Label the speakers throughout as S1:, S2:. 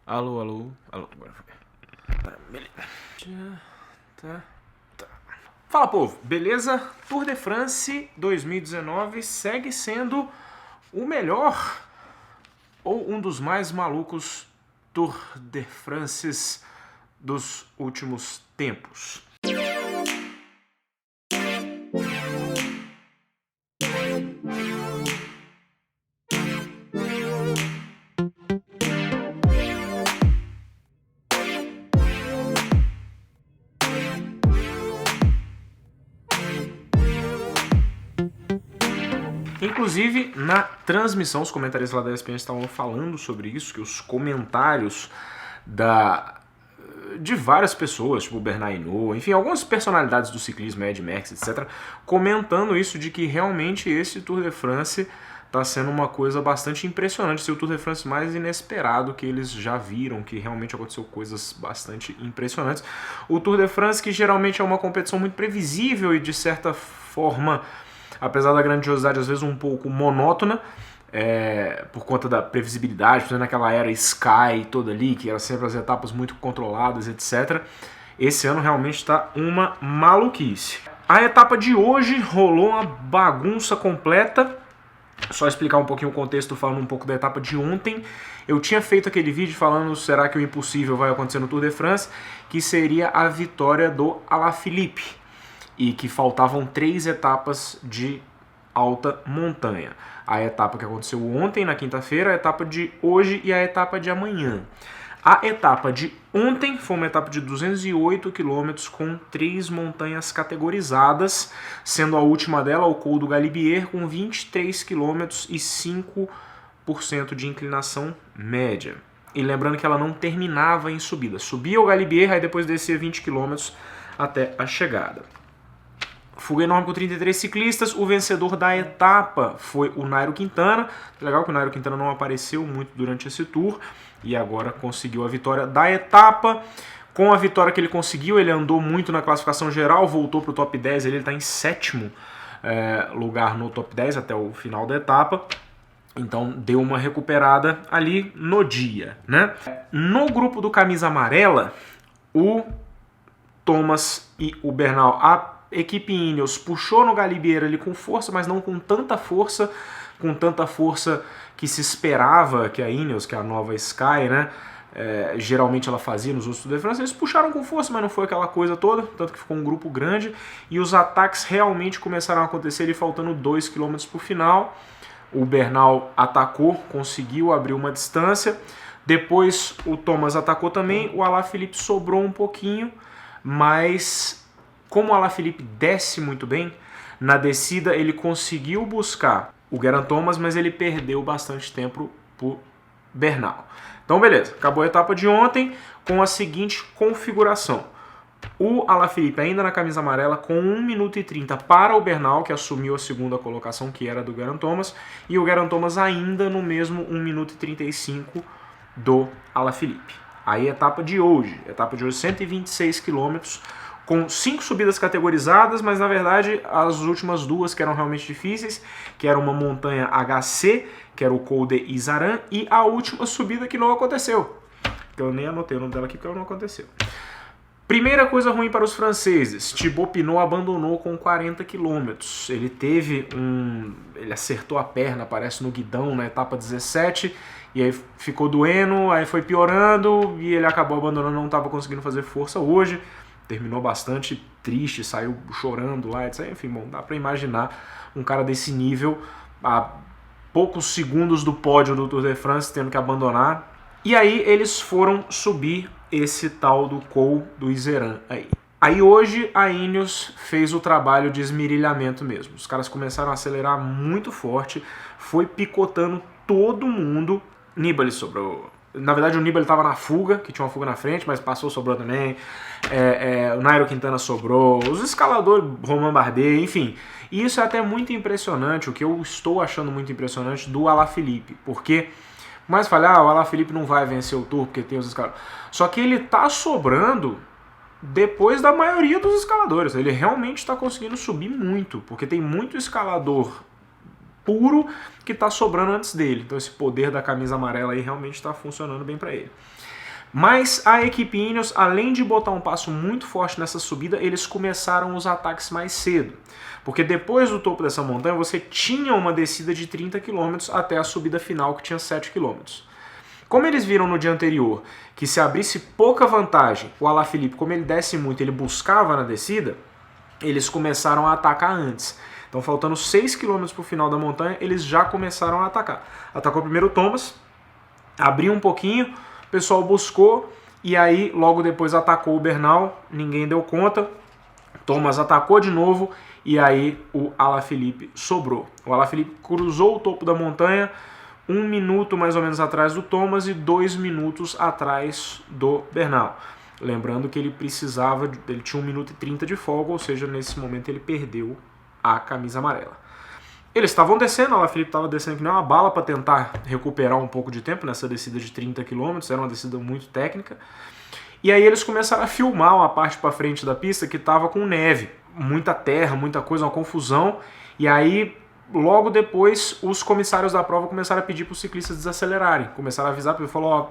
S1: Alô, alô, alô, agora foi. Tá, beleza. Tá. Fala, povo, beleza? Tour de France 2019 segue sendo o melhor ou um dos mais malucos Tour de France dos últimos tempos. Inclusive, na transmissão, os comentaristas lá da ESPN estavam falando sobre isso, que os comentários de várias pessoas, tipo o Bernard Hinault, enfim, algumas personalidades do ciclismo, Ed Merckx, etc., comentando isso, de que realmente esse Tour de France está sendo uma coisa bastante impressionante, ser o Tour de France mais inesperado que eles já viram, que realmente aconteceu coisas bastante impressionantes. O Tour de France, que geralmente é uma competição muito previsível e de certa forma, apesar da grandiosidade, às vezes um pouco monótona, por conta da previsibilidade, por exemplo, naquela era Sky toda ali, que eram sempre as etapas muito controladas, etc. Esse ano realmente está uma maluquice. A etapa de hoje rolou uma bagunça completa. Só explicar um pouquinho o contexto, falando um pouco da etapa de ontem. Eu tinha feito aquele vídeo falando será que o impossível vai acontecer no Tour de France, que seria a vitória do Alaphilippe, e que faltavam 3 etapas de alta montanha. A etapa que aconteceu ontem, na quinta-feira, a etapa de hoje e a etapa de amanhã. A etapa de ontem foi uma etapa de 208 km com 3 montanhas categorizadas, sendo a última dela o Col do Galibier, com 23 km e 5% de inclinação média. E lembrando que ela não terminava em subida. Subia o Galibier, aí depois descia 20 km até a chegada. Fuga enorme com 33 ciclistas. O vencedor da etapa foi o Nairo Quintana. Legal que o Nairo Quintana não apareceu muito durante esse tour e agora conseguiu a vitória da etapa. Com a vitória que ele conseguiu, ele andou muito na classificação geral, voltou para o top 10, ele está em 7º lugar no top 10 até o final da etapa. Então deu uma recuperada ali no dia, né? No grupo do camisa amarela, o Thomas e o Bernal, a equipe Ineos puxou no Galibier ali com força, mas não com tanta força que se esperava que a Ineos, que é a nova Sky, né, geralmente ela fazia nos outros Tour de France. Eles puxaram com força, mas não foi aquela coisa toda, tanto que ficou um grupo grande, e os ataques realmente começaram a acontecer ali faltando 2 km para o final. O Bernal atacou, conseguiu abrir uma distância, depois o Thomas atacou também, o Alaphilippe sobrou um pouquinho, mas como o Alaphilippe desce muito bem, na descida ele conseguiu buscar o Geraint Thomas, mas ele perdeu bastante tempo pro Bernal. Então beleza, acabou a etapa de ontem com a seguinte configuração. O Alaphilippe ainda na camisa amarela com 1 minuto e 30 para o Bernal, que assumiu a segunda colocação, que era do Geraint Thomas, e o Geraint Thomas ainda no mesmo 1 minuto e 35 do Alaphilippe. Aí etapa de hoje 126 km, com 5 subidas categorizadas, mas na verdade as últimas 2 que eram realmente difíceis, que era uma montanha HC, que era o Col de Isaran, e a última subida que não aconteceu. Eu nem anotei o nome dela aqui porque ela não aconteceu. Primeira coisa ruim para os franceses, Thibaut Pinot abandonou com 40 km. Ele acertou a perna, parece no guidão, na etapa 17, e aí ficou doendo, aí foi piorando, e ele acabou abandonando, não estava conseguindo fazer força hoje. Terminou bastante triste, saiu chorando lá, etc. Enfim, bom, dá para imaginar um cara desse nível a poucos segundos do pódio do Tour de France tendo que abandonar. E aí eles foram subir esse tal do Col do Iseran aí. Aí hoje a Ineos fez o trabalho de esmerilhamento mesmo. Os caras começaram a acelerar muito forte, foi picotando todo mundo. Nibali sobrou. Na verdade o Nibali estava na fuga, que tinha uma fuga na frente, mas passou, sobrou também. O Nairo Quintana sobrou, os escaladores, Romain Bardet, enfim. E isso é até muito impressionante, o que eu estou achando muito impressionante do Alaphilippe, porque mas falar, o Alaphilippe não vai vencer o Tour porque tem os escaladores. Só que ele tá sobrando depois da maioria dos escaladores. Ele realmente está conseguindo subir muito, porque tem muito escalador puro que está sobrando antes dele. Então esse poder da camisa amarela aí realmente está funcionando bem para ele. Mas a equipe Ineos, além de botar um passo muito forte nessa subida, eles começaram os ataques mais cedo. Porque depois do topo dessa montanha, você tinha uma descida de 30 km até a subida final, que tinha 7 km. Como eles viram no dia anterior que se abrisse pouca vantagem, o Alaphilippe, como ele desce muito, ele buscava na descida, eles começaram a atacar antes. Então, faltando 6 km para o final da montanha, eles já começaram a atacar. Atacou primeiro o Thomas, abriu um pouquinho, o pessoal buscou, e aí logo depois atacou o Bernal, ninguém deu conta, Thomas atacou de novo, e aí o Alaphilippe sobrou. O Alaphilippe cruzou o topo da montanha, 1 minuto mais ou menos atrás do Thomas e 2 minutos atrás do Bernal. Lembrando que ele tinha 1 minuto e 30 de folga, ou seja, nesse momento ele perdeu a camisa amarela. Eles estavam descendo, o Alaphilippe estava descendo que nem uma bala para tentar recuperar um pouco de tempo nessa descida de 30 km, era uma descida muito técnica. E aí eles começaram a filmar uma parte para frente da pista que estava com neve, muita terra, muita coisa, uma confusão. E aí, logo depois, os comissários da prova começaram a pedir para os ciclistas desacelerarem. Começaram a avisar, porque falou, ó,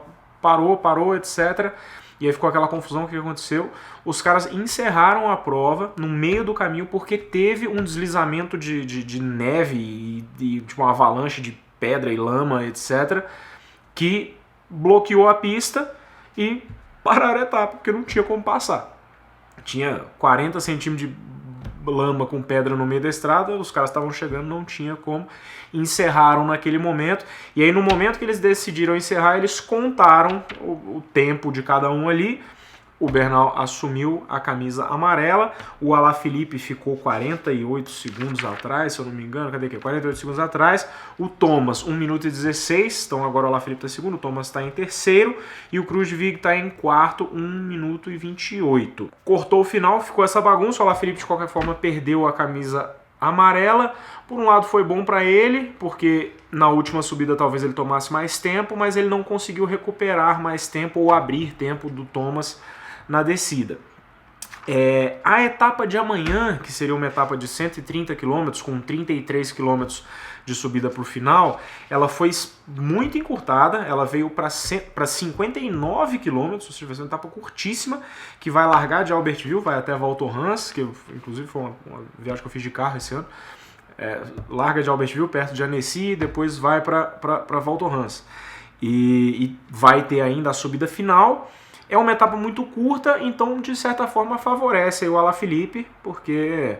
S1: parou, etc. E aí ficou aquela confusão, o que aconteceu? Os caras encerraram a prova no meio do caminho porque teve um deslizamento de neve e tipo, uma avalanche de pedra e lama, etc. que bloqueou a pista e pararam a etapa, porque não tinha como passar. Tinha 40 centímetros de lama com pedra no meio da estrada, os caras estavam chegando, não tinha como, encerraram naquele momento, e aí no momento que eles decidiram encerrar, eles contaram o tempo de cada um ali. O Bernal assumiu a camisa amarela, o Alaphilippe ficou 48 segundos atrás, se eu não me engano, cadê aqui? 48 segundos atrás, o Thomas 1 minuto e 16, então agora o Alaphilippe está em segundo, o Thomas está em terceiro, e o Kruijswijk está em quarto, 1 minuto e 28. Cortou o final, ficou essa bagunça, o Alaphilippe de qualquer forma perdeu a camisa amarela. Por um lado foi bom para ele, porque na última subida talvez ele tomasse mais tempo, mas ele não conseguiu recuperar mais tempo ou abrir tempo do Thomas na descida. A etapa de amanhã, que seria uma etapa de 130 km, com 33 km de subida para o final, ela foi muito encurtada, ela veio para 59 km, ou seja, vai ser uma etapa curtíssima, que vai largar de Albertville, vai até Val Thorens, que inclusive foi uma viagem que eu fiz de carro esse ano, larga de Albertville, perto de Annecy, e depois vai para Val Thorens. E vai ter ainda a subida final. É uma etapa muito curta, então de certa forma favorece o Alaphilippe, porque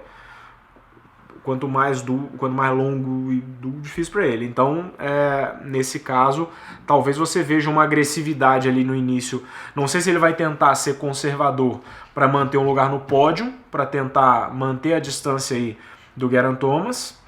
S1: quanto mais longo e difícil para ele. Então, nesse caso, talvez você veja uma agressividade ali no início. Não sei se ele vai tentar ser conservador para manter um lugar no pódio, para tentar manter a distância aí do Geraint Thomas,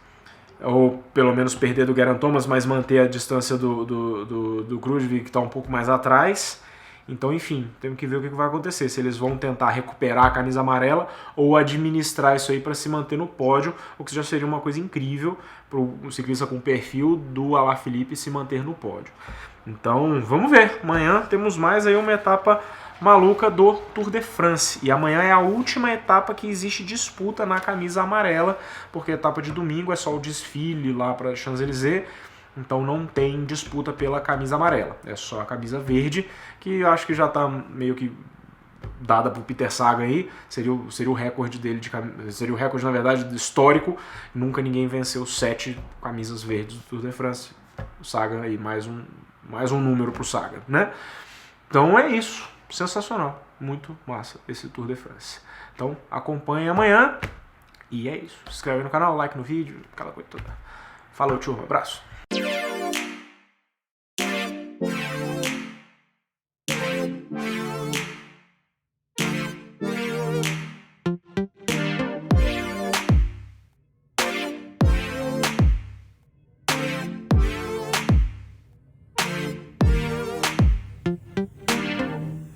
S1: ou pelo menos perder do Geraint Thomas, mas manter a distância do Kruijswijk, que está um pouco mais atrás. Então, enfim, temos que ver o que vai acontecer, se eles vão tentar recuperar a camisa amarela ou administrar isso aí para se manter no pódio, o que já seria uma coisa incrível para o ciclista com o perfil do Alaphilippe se manter no pódio. Então, vamos ver. Amanhã temos mais aí uma etapa maluca do Tour de France. E amanhã é a última etapa que existe disputa na camisa amarela, porque a etapa de domingo é só o desfile lá para Champs-Élysées. Então não tem disputa pela camisa amarela, é só a camisa verde, que eu acho que já está meio que dada para o Peter Sagan aí, seria o recorde dele, seria o recorde na verdade histórico, nunca ninguém venceu 7 camisas verdes do Tour de France. O Sagan aí, mais um número para o Sagan, né? Então é isso, sensacional, muito massa esse Tour de France. Então acompanhe amanhã, e é isso, se inscreve no canal, like no vídeo, aquela coisa toda. Falou, turma, abraço.
S2: Yeah.